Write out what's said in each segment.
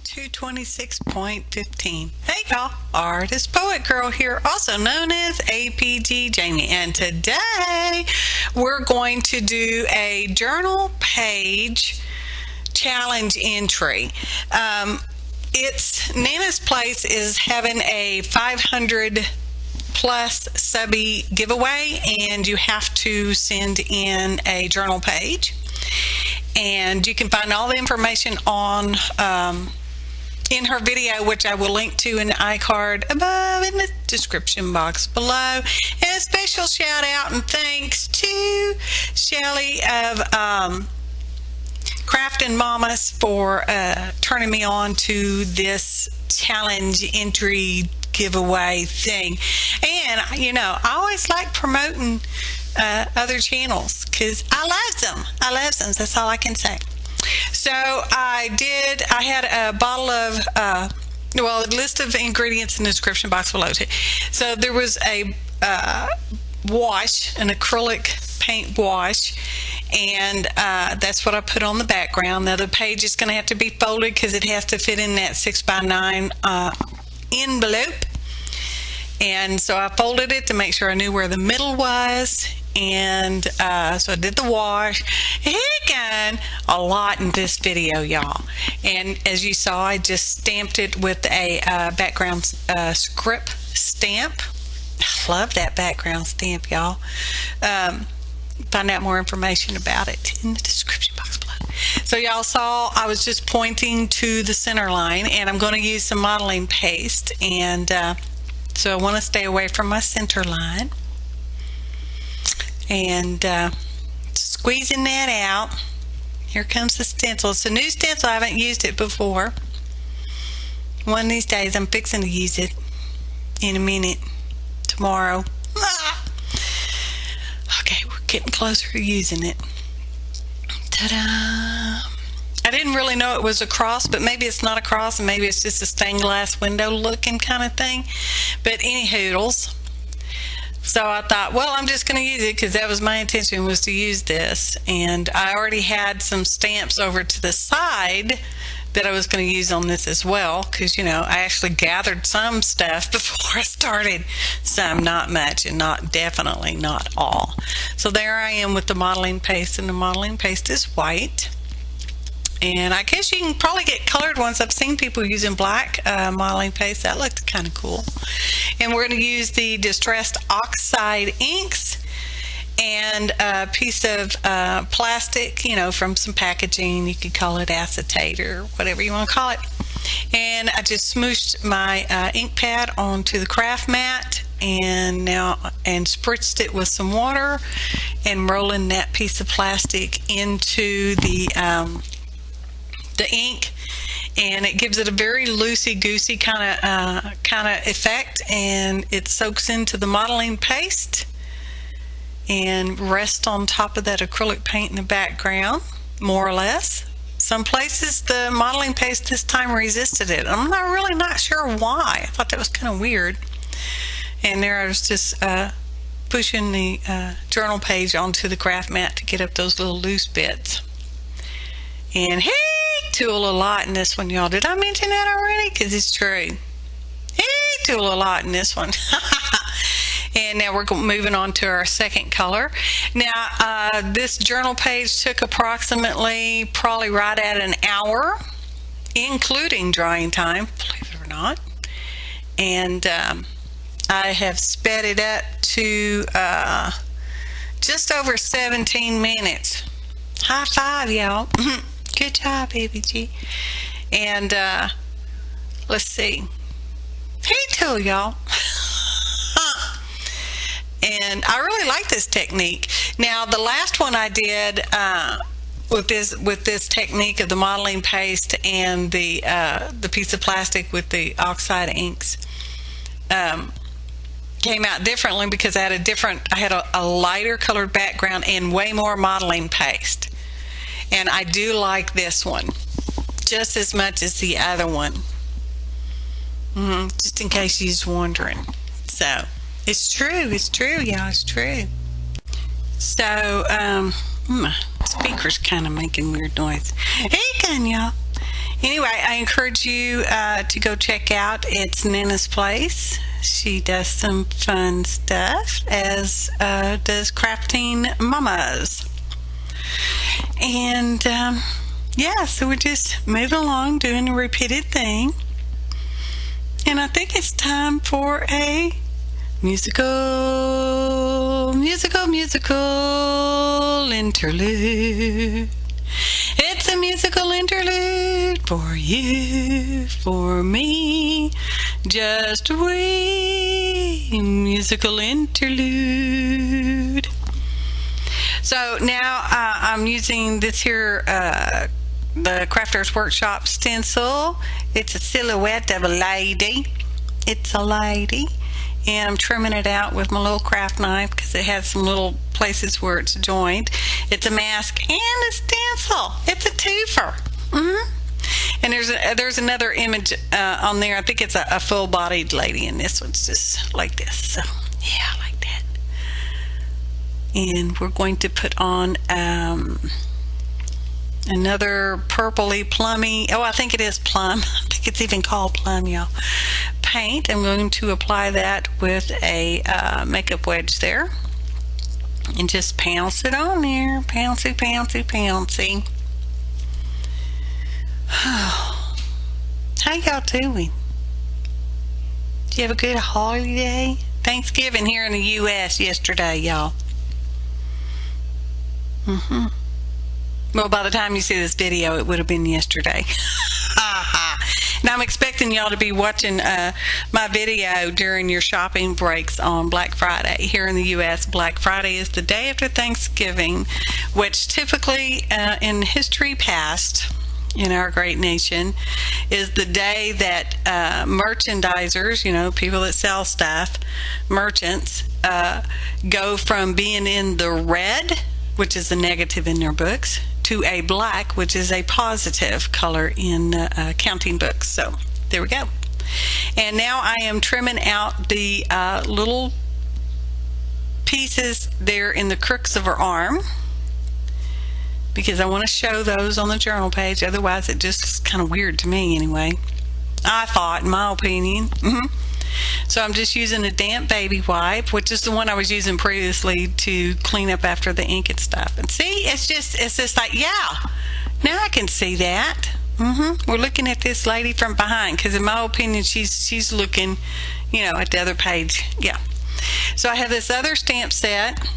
226.15. Hey y'all, Artist Poet Girl here, also known as APG Jamie, and today we're going to do a journal page challenge entry. It's Nana's Place is having a 500 plus subby giveaway, and you have to send in a journal page, and you can find all the information on in her video, which I will link to in the iCard above in the description box below. And a special shout out and thanks to Shelly of Craftin' Mamas for turning me on to this challenge entry giveaway thing. And you know, I always like promoting other channels because I love them. That's all I can say. So I had a bottle of a list of ingredients in the description box below too. So there was a wash, an acrylic paint wash, and that's what I put on the background. Now the page is going to have to be folded because it has to fit in that 6x9 envelope. And so I folded it to make sure I knew where the middle was. And so I did the wash. Again, a lot in this video, y'all. And as you saw, I just stamped it with a background script stamp. I love that background stamp, y'all. Find out more information about it in the description box below. So y'all saw I was just pointing to the center line, and I'm going to use some modeling paste, and so I want to stay away from my center line. And squeezing that out. Here comes the stencil. It's a new stencil. I haven't used it before. One of these days I'm fixing to use it in a minute. Tomorrow. Okay, we're getting closer to using it. Ta-da! I didn't really know it was a cross, but maybe it's not a cross, and maybe it's just a stained glass window looking kind of thing. But any hoodles. So I thought, well, I'm just going to use it because that was my intention, was to use this. And I already had some stamps over to the side that I was going to use on this as well, because, you know, I actually gathered some stuff before I started. Some, not much, and definitely not all. So there I am with the modeling paste, and the modeling paste is white. And I guess you can probably get colored ones. I've seen people using black modeling paste. That looked kind of cool. And we're going to use the Distressed Oxide inks and a piece of plastic, you know, from some packaging. You could call it acetate or whatever you want to call it. And I just smooshed my ink pad onto the craft mat, and spritzed it with some water, and rolling that piece of plastic into the ink, and it gives it a very loosey-goosey kind of effect, and it soaks into the modeling paste and rests on top of that acrylic paint in the background, more or less. Some places the modeling paste this time resisted it. I'm really not sure why. I thought that was kind of weird. And there I was just pushing the journal page onto the craft mat to get up those little loose bits. And hey, tool a lot in this one, y'all. Did I mention that already? Because it's true. Hey, tool a lot in this one. And now we're moving on to our second color. Now, this journal page took approximately, probably right at an hour, including drying time, believe it or not. And I have sped it up to just over 17 minutes. High five, y'all. Good job, Baby G. And let's see. Hey, tool, y'all. And I really like this technique. Now, the last one I did with this technique of the modeling paste and the piece of plastic with the oxide inks came out differently because I had a lighter colored background and way more modeling paste. And I do like this one just as much as the other one. Just in case you're wondering. So it's true, y'all, it's true. So my speaker's kind of making weird noise. Hey again, y'all. Anyway, I encourage you to go check out It's Nana's Place. She does some fun stuff, as does Crafting Mamas. And so we're just moving along, doing a repeated thing. And I think it's time for a musical interlude. It's a musical interlude for you, for me, just a wee musical interlude. So now I'm using this here, the Crafters Workshop stencil. It's a silhouette of a lady. It's a lady. And I'm trimming it out with my little craft knife because it has some little places where it's joined. It's a mask and a stencil. It's a twofer. And there's another image on there. I think it's a full-bodied lady, and this one's just like this. So yeah, I like that. And we're going to put on another purpley plummy, I think it is plum. I think it's even called plum, y'all. Paint. I'm going to apply that with a makeup wedge there. And just pounce it on there. Pouncy, pouncy, pouncy. How y'all doing? Did you have a good holiday? Thanksgiving here in the U.S. yesterday, y'all. Well, by the time you see this video, it would have been yesterday. And I'm expecting y'all to be watching my video during your shopping breaks on Black Friday. Here in the U.S., Black Friday is the day after Thanksgiving, which typically in history past in our great nation is the day that merchandisers, people that sell stuff, merchants, go from being in the red, which is the negative in their books, to a black, which is a positive color in accounting books. So there we go. And now I am trimming out the little pieces there in the crooks of her arm, because I want to show those on the journal page. Otherwise it just is kind of weird to me anyway, I thought, in my opinion. So I'm just using a damp baby wipe, which is the one I was using previously to clean up after the ink and stuff. And see, it's just like, yeah, now I can see that. We're looking at this lady from behind, because in my opinion, she's looking, at the other page. Yeah. So I have this other stamp set.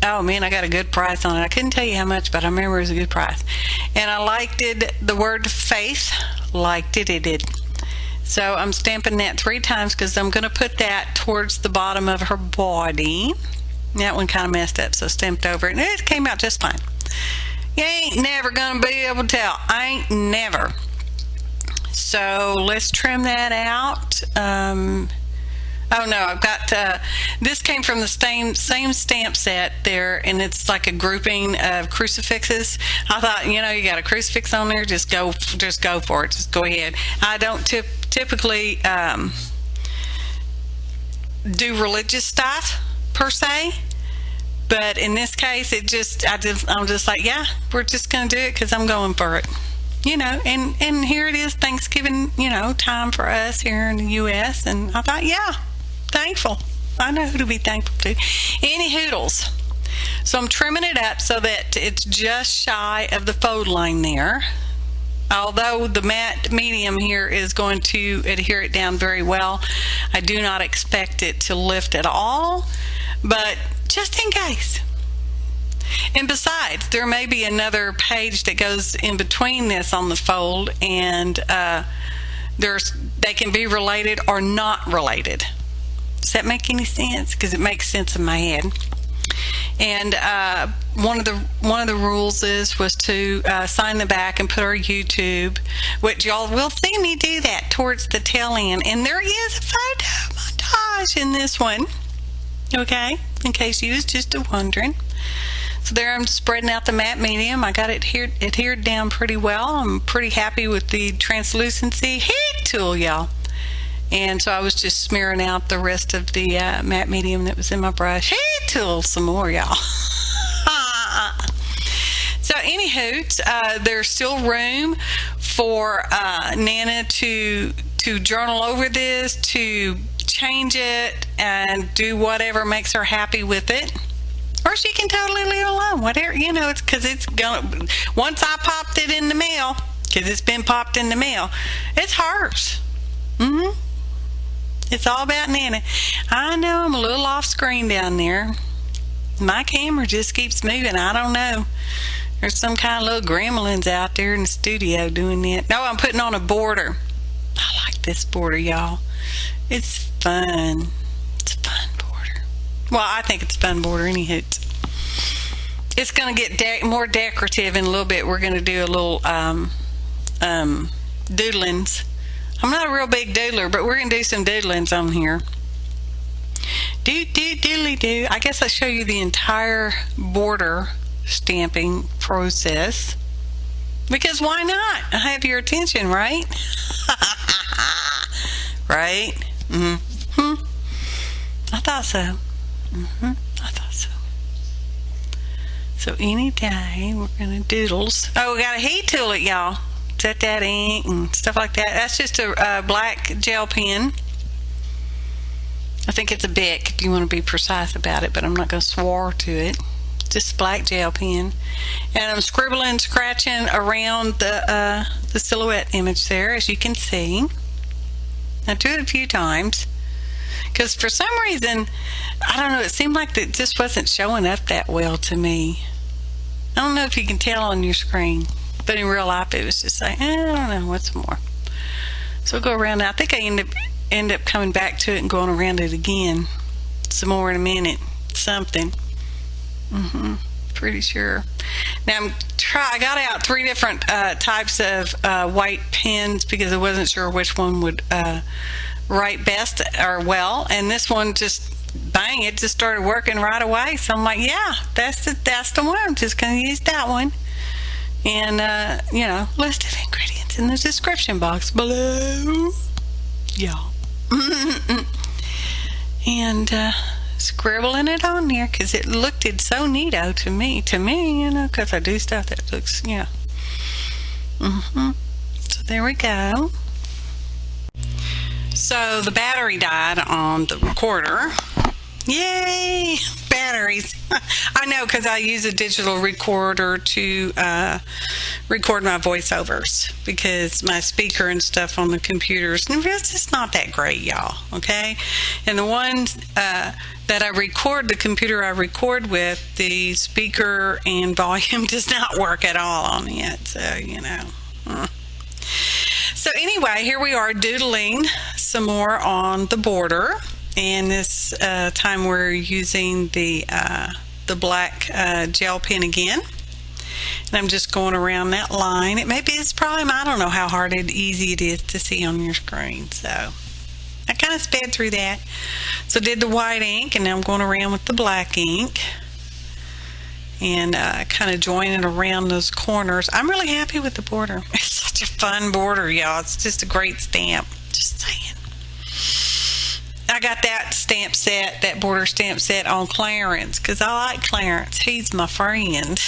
Oh man, I got a good price on it. I couldn't tell you how much, but I remember it was a good price. And I liked it, the word faith, liked it, it did. So I'm stamping that 3 times because I'm going to put that towards the bottom of her body. That one kind of messed up, so stamped over it. And it came out just fine. You ain't never going to be able to tell. I ain't never. So let's trim that out. Oh no, I've got, this came from the same stamp set there, and it's like a grouping of crucifixes. I thought, you got a crucifix on there, just go for it, just go ahead. I don't typically do religious stuff per se, but in this case, I'm just like, yeah, we're just gonna do it because I'm going for it. And here it is, Thanksgiving, time for us here in the U.S., and I thought, yeah, thankful. I know who to be thankful to. Any hoodles. So I'm trimming it up so that it's just shy of the fold line there. Although the matte medium here is going to adhere it down very well, I do not expect it to lift at all, but just in case. And besides, there may be another page that goes in between this on the fold, and they can be related or not related. Does that make any sense? Because it makes sense in my head. And one of the rules was to sign the back and put our YouTube, which y'all will see me do that towards the tail end. And there is a photo montage in this one. Okay, in case you was just wondering. So there I'm spreading out the matte medium. I got it adhered down pretty well. I'm pretty happy with the translucency heat tool, y'all. And so I was just smearing out the rest of the matte medium that was in my brush. Heat tool some more, y'all. So anywho, there's still room for Nana to journal over this, to change it and do whatever makes her happy with it. Or she can totally leave it alone, whatever, it's because it's gonna, once I popped it in the mail, because it's been popped in the mail, it's hers. It's all about Nana. I know I'm a little off screen down there. My camera just keeps moving. I don't know. There's some kind of little gremlins out there in the studio doing that. No, I'm putting on a border. I like this border, y'all. It's fun. It's a fun border. Well, I think it's a fun border anyhow. It's going to get more decorative in a little bit. We're going to do a little doodlings. I'm not a real big doodler, but we're going to do some doodlings on here. Doodly-doo. I guess I'll show you the entire border stamping process. Because why not? I have your attention, right? Right? I thought so. I thought so. So any day we're going to doodles. Oh, we got to heat tool it, y'all. Set that ink and stuff like that. That's just a black gel pen. I think it's a Bic if you want to be precise about it, but I'm not going to swear to it. Just a black gel pen. And I'm scribbling, scratching around the silhouette image there, as you can see. I do it a few times because for some reason, I don't know, it seemed like it just wasn't showing up that well to me. I don't know if you can tell on your screen, but in real life it was just like, I don't know, what's more. So we'll go around. I think I end up coming back to it and going around it again some more in a minute. Something. Pretty sure. Now I got out 3 different types of white pens because I wasn't sure which one would write best or well, and this one just bang, it just started working right away. So I'm like, yeah, that's the one. I'm just going to use that one. And list of ingredients in the description box below, y'all. And scribbling it on there because it looked so neato to me, because I do stuff that looks, So there we go. So the battery died on the recorder. Yay, batteries. I know, because I use a digital recorder to record my voiceovers, because my speaker and stuff on the computers, it's just not that great, y'all, okay? And the ones that I record, the computer I record with, the speaker and volume does not work at all on it, so, So anyway, here we are doodling some more on the border. And this time we're using the black gel pen again. And I'm just going around that line. It's probably, I don't know how hard and easy it is to see on your screen. So I kind of sped through that. So did the white ink, and now I'm going around with the black ink. And kind of joining around those corners. I'm really happy with the border. It's such a fun border, y'all. It's just a great stamp. Just saying. I got that stamp set, that border stamp set on clearance because I like Clarence. He's my friend.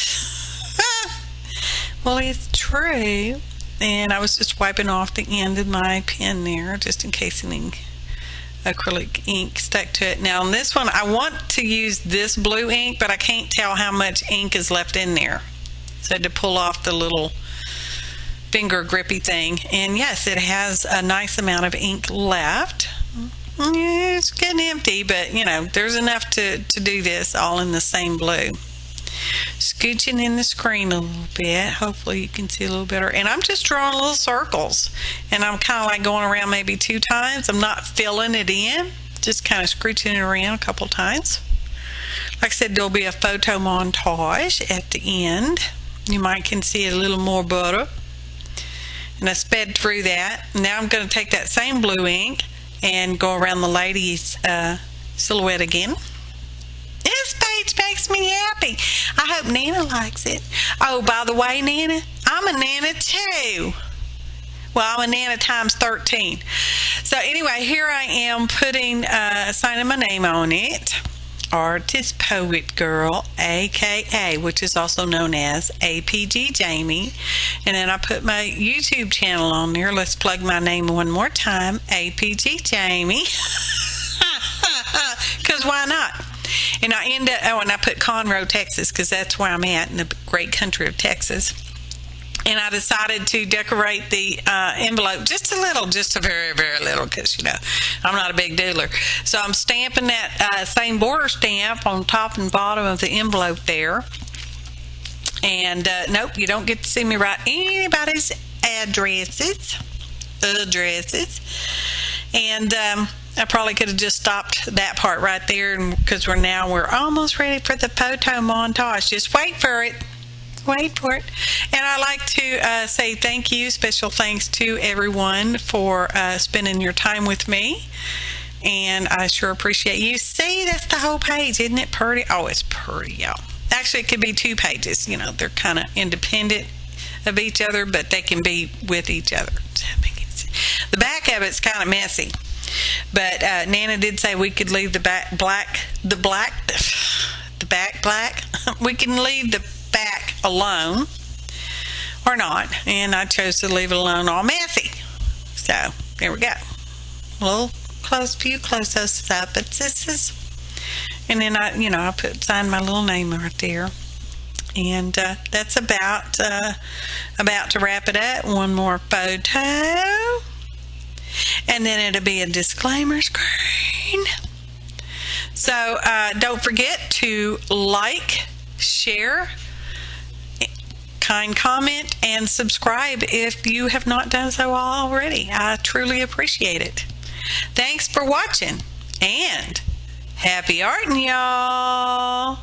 Well, it's true. And I was just wiping off the end of my pen there just in case any acrylic ink stuck to it. Now on this one, I want to use this blue ink, but I can't tell how much ink is left in there. So I had to pull off the little finger grippy thing. And yes, it has a nice amount of ink left. It's getting empty, but there's enough to do this all in the same blue. Scooching in the screen a little bit. Hopefully you can see a little better. And I'm just drawing little circles. And I'm kind of like going around maybe 2 times. I'm not filling it in. Just kind of scooching it around a couple times. Like I said, there'll be a photo montage at the end. You might can see a little more butter. And I sped through that. Now I'm going to take that same blue ink and go around the lady's silhouette again. This page makes me happy. I hope Nana likes it. Oh, by the way, Nana, I'm a Nana too. Well, I'm a Nana times 13. So anyway, here I am putting, signing my name on it. Artist Poet Girl, aka, which is also known as APG Jamie. And then I put my YouTube channel on there. Let's plug my name one more time, APG Jamie. Because why not? And I end up, and I put Conroe, Texas, because that's where I'm at in the great country of Texas. And I decided to decorate the envelope just a little, just a very, very little, because, I'm not a big doodler. So I'm stamping that same border stamp on top and bottom of the envelope there. And nope, you don't get to see me write anybody's addresses. And I probably could have just stopped that part right there, because we're almost ready for the photo montage. Just wait for it. And I like to say thank you, special thanks to everyone for spending your time with me. And I sure appreciate you. See, that's the whole page. Isn't it pretty? Oh, it's pretty, y'all. Actually, it could be 2 pages. They're kind of independent of each other, but they can be with each other. The back of it's kind of messy. But Nana did say we could leave the back black. We can leave the back alone or not, and I chose to leave it alone all messy. So there we go. Few close-ups, and then I sign my little name right there, and that's about to wrap it up. One more photo, and then it'll be a disclaimer screen. So don't forget to like, share, kind comment, and subscribe if you have not done so already. I truly appreciate it. Thanks for watching, and happy arting, y'all.